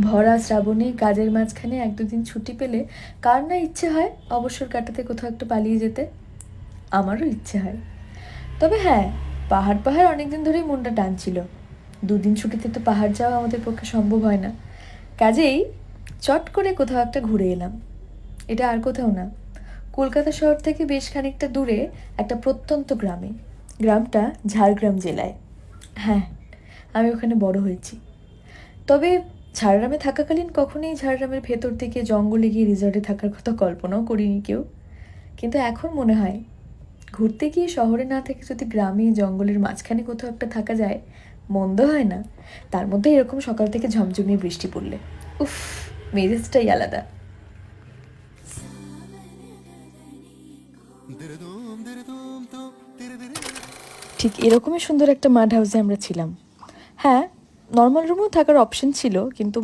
ভরা শ্রাবণে কাজের মাঝখানে এক দুদিন ছুটি পেলে কার না ইচ্ছে হয় অবসর কাটাতে কোথাও একটু পালিয়ে যেতে। আমারও ইচ্ছে হয়। তবে হ্যাঁ, পাহাড় পাহাড় অনেকদিন ধরেই মনটা টানছিল। দুদিন ছুটিতে তো পাহাড় যাওয়া আমাদের পক্ষে সম্ভব হয় না। কাজেই চট করে কোথাও একটা ঘুরে এলাম। এটা আর কোথাও না, কলকাতা শহর থেকে বেশ খানিকটা দূরে একটা প্রত্যন্ত গ্রামে। গ্রামটা ঝাড়গ্রাম জেলায়। হ্যাঁ, আমি ওখানে বড় হয়েছি। তবে ঝাড়গ্রামে থাকাকালীন কখনোই ঝাড়গ্রামের ভেতর থেকে জঙ্গলে গিয়ে রিসর্টে থাকার কথা কল্পনাও করিনি কেউ। কিন্তু এখন মনে হয় ঘুরতে গিয়ে শহরে না থেকে যদি গ্রামে জঙ্গলের মাঝখানে কোথাও একটা থাকা যায়, মন্দ হয় না। তার মধ্যে এরকম সকাল থেকে ঝমঝমিয়ে বৃষ্টি পড়লে উফ, মেজাজটাই আলাদা। ঠিক এরকমই সুন্দর একটা মাড হাউসে আমরা ছিলাম। হ্যাঁ, নর্মাল রুমেও থাকার অপশন ছিল, কিন্তু